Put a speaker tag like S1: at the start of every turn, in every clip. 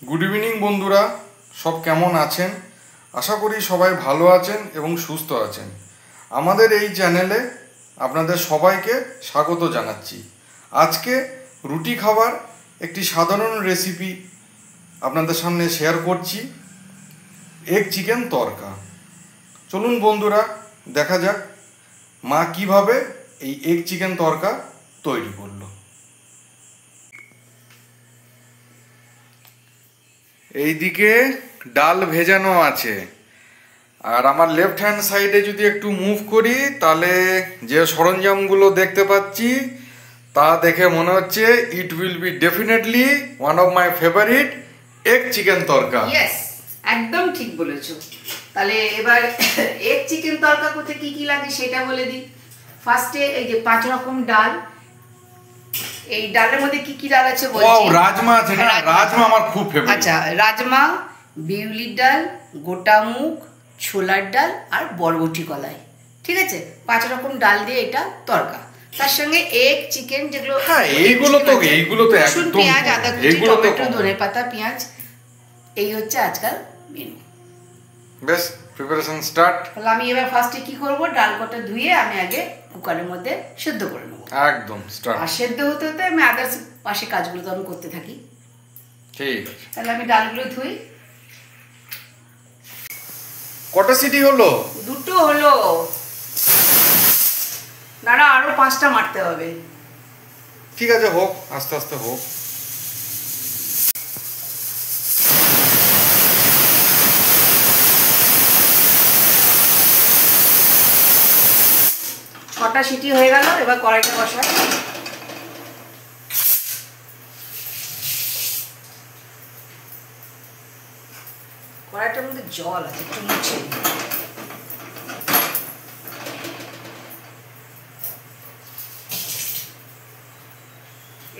S1: Good evening বন্ধুরা, সব কেমন আছেন? আশা করি সবাই ভালো আছেন এবং সুস্থ আছেন। আমাদের এই চ্যানেলে আপনাদের সবাইকে স্বাগত জানাচ্ছি। আজকে রুটি খাবার একটি সাধারণ রেসিপি আপনাদের সামনে শেয়ার করছি, এগ চিকেন তড়কা। চলুন বন্ধুরা, দেখা যাক মা কিভাবে এই এগ চিকেন তড়কা তৈরি করলো। এইদিকে ডাল ভেজানো আছে, আর আমার লেফট হ্যান্ড সাইডে যদি একটু মুভ করি তাহলে যে সরঞ্জামগুলো দেখতে পাচ্ছি তা দেখে মনে হচ্ছে it will be definitely one of my favourite egg chicken tadka.
S2: Yes, একদম ঠিক বলেছো। তাহলে এবার এগ চিকেন তড়কা করতে কি কি লাগে সেটা বলে দিই। ফার্স্টে এই যে 5 রকম ডাল, এই ডালের মধ্যে কি কি ডাল আছে বলছি।
S1: ওয়াও, রাজমা আছে না? রাজমা আমার খুব ফেভারিট।
S2: আচ্ছা, রাজমা, বিউলির ডাল, গোটা মুগ, ছোলার ডাল আর বরবটি কলাই। ঠিক আছে, 5 রকম ডাল দিয়ে এটা তড়কা। তার সঙ্গে এগ চিকেন, যেগুলো
S1: হ্যাঁ এইগুলো তো একদম,
S2: পেঁয়াজ, আদা কুচি,
S1: এইগুলো তো
S2: টমেটো, ধনেপাতা, পেঁয়াজ, এই হচ্ছে আজকাল মেনু।
S1: বেশ, প্রিপারেশন স্টার্ট।
S2: তাহলে আমি এবার ফার্স্টে কি করব, ডাল কটা ধুয়ে আমি আগে কুকারের মধ্যে সেদ্ধ করে নেব।
S1: একদম স্টার্ট।
S2: আর সেদ্ধ হতে হতে আমি আদার্স পাশে কাজগুলো তো আমি করতে থাকি।
S1: ঠিক আছে,
S2: তাহলে আমি ডালগুলো ধুই।
S1: কটা সিটি হলো?
S2: 2টো হলো, দাঁড়া আরো 5টা মারতে হবে।
S1: ঠিক আছে, হোক, আস্তে আস্তে হোক।
S2: ছটা সিটি হয়ে গেল, এবার কড়াইটা বসাই। কড়াইটার মধ্যে জল আছে, একটু মুছে দিই।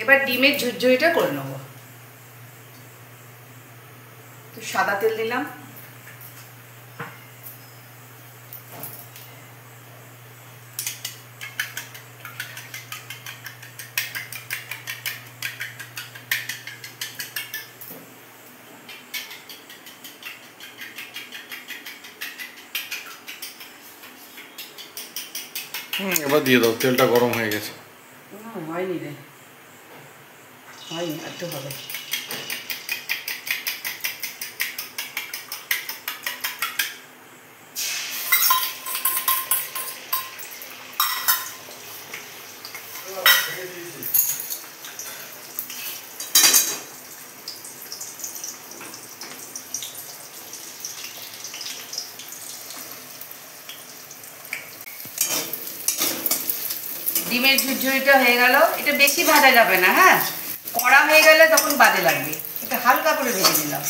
S2: এবার ডিমের ঝুরঝুরিটা করে নেবো। তো সাদা তেল দিলাম,
S1: এবার দিয়ে দাও, তেলটা গরম হয়ে গেছে।
S2: হয়নি রে, হয়নি, একটু হবে। ডিমের ঝুরঝুরিটা হয়ে গেল। এটা বেশি ভাজা যাবে না, হ্যাঁ, কড়া হয়ে গেলে তখন বাজে লাগবে। এটা হালকা করে ভেজে দিলাম।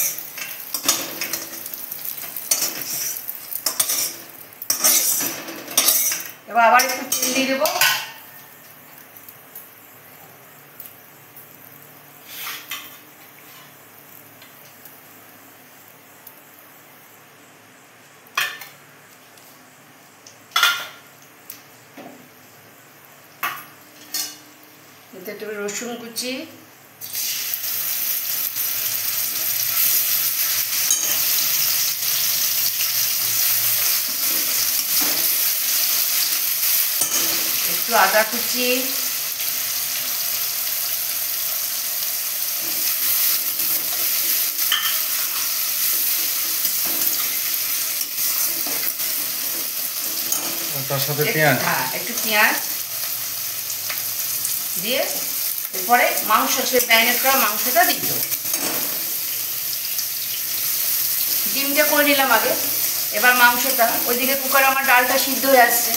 S2: এবার আবার একটু তেল দিয়ে দেবো। এতে একটু রসুন কুচি, একটু আদা কুচি,
S1: তার সাথে পেঁয়াজ,
S2: হ্যাঁ একটু পেঁয়াজ দিয়ে এরপরে মাংস, সে ম্যারিনেট করা মাংসটা দিয়ে দেবো। ডিমটা করে নিলাম আগে। এবার মাংসটা, ওইদিকে কুকারে আমার ডালটা সিদ্ধ হয়ে আসছে,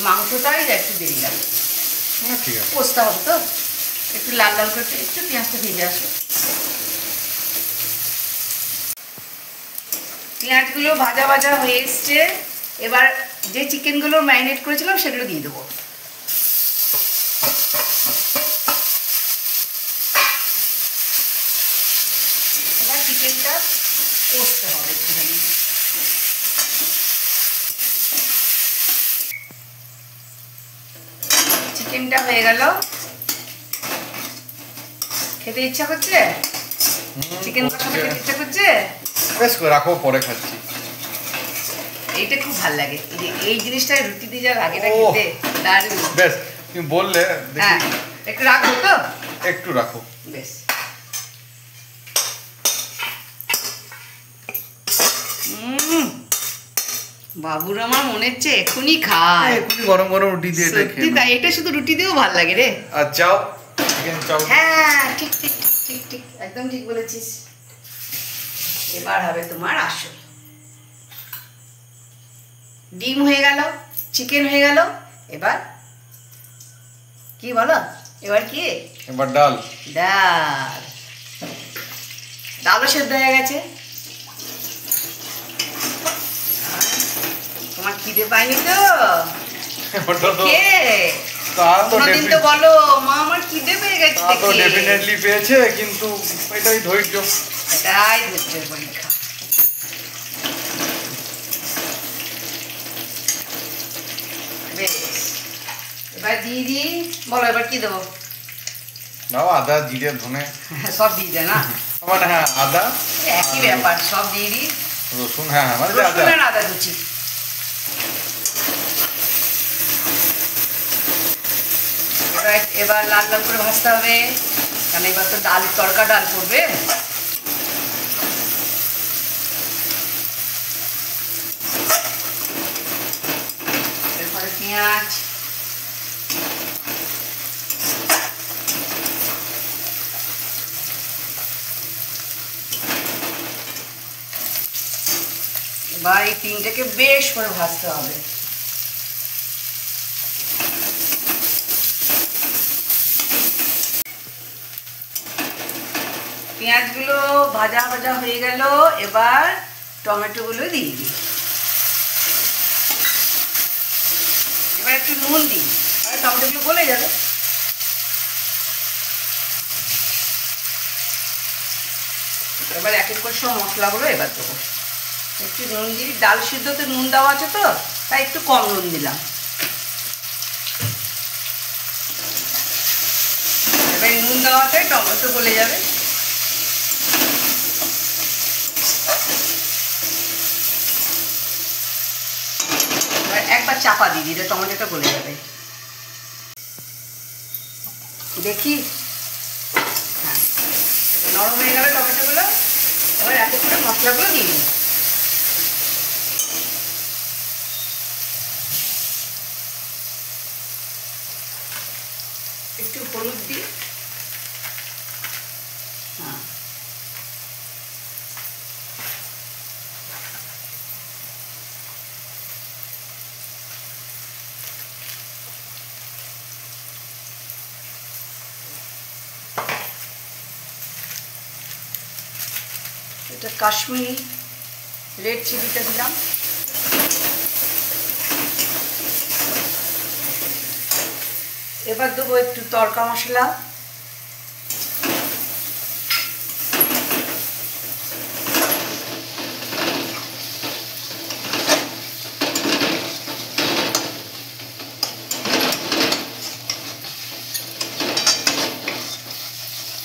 S2: মাংসটাই একটু দেরি লাগে,
S1: ঠিক আছে,
S2: কষতে হবে তো। একটু লাল লাল করে একটু পেঁয়াজটা ভেজে আসো। পেঁয়াজগুলো ভাজা ভাজা হয়ে এসছে। এবার যে চিকেনগুলো ম্যারিনেট করেছিলাম সেগুলো দিয়ে দেবো। এবার চিকেনটা কষতে হবে একটুখানি। চিকেনটা হয়ে গেল, খেতে ইচ্ছা করছে? চিকেন কষা খেতে ইচ্ছা করছে?
S1: বেশ করে রাখো, পরে খাচ্ছি।
S2: এইটা খুব ভালো লাগে, এই জিনিসটা রুটি দিয়ে যা লাগে না খেতে দারুণ।
S1: বেশ, তুমি বললে
S2: হ্যাঁ, একটু রাখো তো,
S1: একটু রাখো।
S2: বেশ। বাবুর আমার মনে হচ্ছে এখনই খায়,
S1: এখনই গরম গরম রুটি দিয়ে এটা
S2: সত্যি তাই। এটা শুধু রুটি দিয়েও ভালো লাগে রে।
S1: আর চাও, চিকেন চাও।
S2: হ্যাঁ, ঠিক ঠিক ঠিক ঠিক, একদম ঠিক বলেছিস। এবার হবে তোমার আসল। ডিম হয়ে গেল, চিকেন হয়ে গেল, এবার কি বলো? এবার কি?
S1: এবার ডাল।
S2: ডাল, ডালও সেদ্ধ হয়ে গেছে। তোমার খিদে পাইনি তো? কোনদিন তো বলো মা আমার খিদে পেয়ে গেছে।
S1: তো ডেফিনেটলি পেয়েছে, কিন্তু এটাই ধৈর্য,
S2: এটাই ধৈর্যের পরীক্ষা। বেশ, এবার দিয়ে দিই। বলো এবার কি দেবো?
S1: দাও আদা, জিরে, ধনে
S2: সব দিয়ে দেয় না?
S1: মানে হ্যাঁ, আদা
S2: একই ব্যাপার, সব দিয়ে দিই।
S1: রসুন, হ্যাঁ মানে
S2: রসুন আর আদা কুচি। এবার লাল লাল করে ভাজতে হবে, কারণ এবার তো ডাল, তড়কা ডাল করবে। এরপরে পেঁয়াজ, এবার এই তিনটাকে বেশ করে ভাজতে হবে। পেঁয়াজগুলো ভাজা ভাজা হয়ে গেল, এবার টমেটোগুলো দিয়ে দিই। এবার একটু নুন দিই, আর টমেটোগুলো গলে যাবে। এবার এক এক করে সব মশলাগুলো এবার দেবো। একটু নুন দিই, ডাল সিদ্ধতে নুন দেওয়া আছে তো, তাই একটু কম নুন দিলাম। এবার নুন দেওয়াতে টমেটো গলে যাবে। একবার চাপা দিয়ে দিলে টমেটোটা গলে যাবে। দেখি, হ্যাঁ নরম হয়ে গেল টমেটোগুলো। এবার এক এক করে মশলাগুলো দিয়ে দিই। একটু হলুদ দিই, হ্যাঁ এটা কাশ্মীরি রেড চিলিটা দিলাম। এবার দেবো একটু তড়কা মশলা,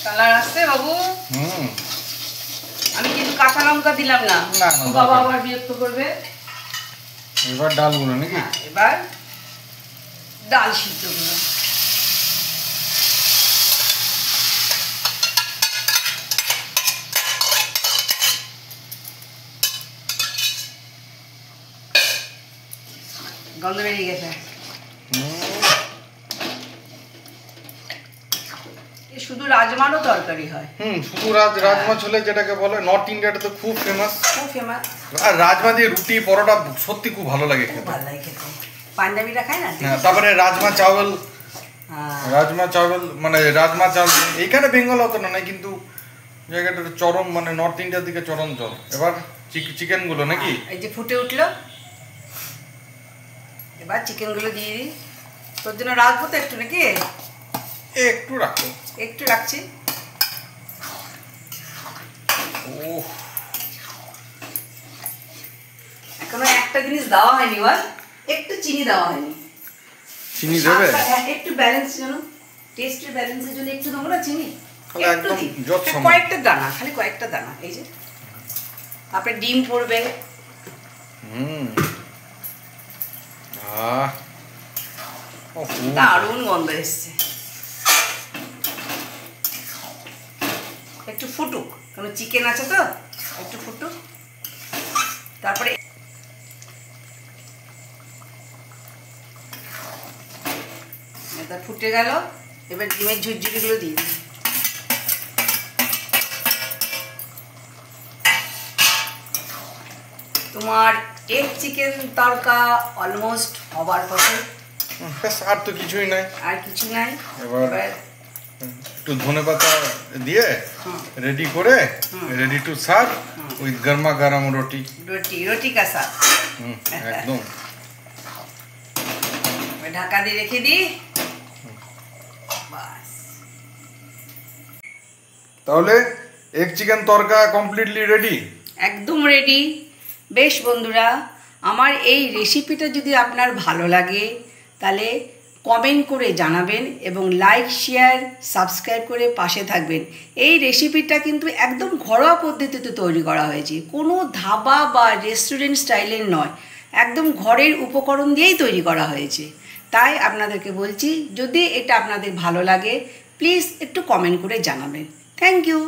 S2: কালার আসছে বাবু। আমি কিন্তু কাঁচা লঙ্কা দিলাম না, বাবা আবার বিরক্ত করবে।
S1: এবার ডালগুলো নাকি?
S2: এবার ডাল সিদ্ধগুলো। গন্ধ বেরিয়ে গেছে। শুধু রাজমারও তরকারি হয়।
S1: শুধু রাজমা ছোলে যেটাকে বলে, নর্থ ইন্ডিয়াটা তো খুব ফেমাস।
S2: খুব ফেমাস।
S1: আর রাজমা দিয়ে রুটি, পরোটা সত্যি খুব ভালো লাগে খেতে।
S2: ভালো লাগে খেতে, পাঞ্জাবিরা খায় না?
S1: হ্যাঁ, তারপরে রাজমা চাওয়াল, মানে রাজমা চাওয়াল এইখানে বেঙ্গল অত না, কিন্তু জায়গাটা চরম, মানে নর্থ ইন্ডিয়ার দিকে চরম চল। এবার চিকেন গুলো নাকি?
S2: এই যে ফুটে উঠলো, এবার চিকেন গুলো দিয়ে দিই। তোর জন্য রাখবো তো একটু নাকি?
S1: একটু রাখো।
S2: একটু রাখছি। এখনো একটা জিনিস দেওয়া হয়নি, বল, একটু চিনি দেওয়া হয়নি।
S1: চিনি দেবে?
S2: একটু ব্যালেন্স জন্য, টেস্টের ব্যালেন্সের জন্য একটু দেবো না চিনি?
S1: তাহলে
S2: একটু
S1: একদম
S2: দিই।
S1: যৎসম।
S2: কয়েকটা দানা, খালি কয়েকটা দানা, এই যে। তারপরে ডিম পড়বে। দারুণ গন্ধ এসছে। একটু ফুটুক, কারণ চিকেন আছে তো, একটু ফুটুক। তারপরে এটা ফুটে গেল, এবার ডিমের ঝুরঝুরিগুলো দিয়ে দিই। তোমার এগ চিকেন তড়কা অলমোস্ট হবার পথে।
S1: আর তো কিছুই নাই,
S2: আর কিছু নাই।
S1: এবার একটু ধনেপাতা দিয়ে রেডি করে, রেডি টু সার্ভ উইথ গরমা গরম রুটি।
S2: রুটি কা সাথ
S1: একদম।
S2: ঢাকা দিয়ে রেখে দিই। বাস,
S1: তাহলে এগ চিকেন তড়কা কমপ্লিটলি রেডি।
S2: একদম রেডি। বেশ বন্ধুরা, আমার এই রেসিপিটা যদি আপনার ভালো লাগে তাহলে কমেন্ট করে জানাবেন এবং লাইক শেয়ার সাবস্ক্রাইব করে পাশে থাকবেন। এই রেসিপিটা কিন্তু একদম ঘরোয়া পদ্ধতিতে তৈরি করা হয়েছে, কোনো ধাবা বা রেস্টুরেন্ট স্টাইলের নয়, একদম ঘরের উপকরণ দিয়েই তৈরি করা হয়েছে। তাই আপনাদেরকে বলছি, যদি এটা আপনাদের ভালো লাগে প্লিজ একটু কমেন্ট করে জানাবেন। Thank you.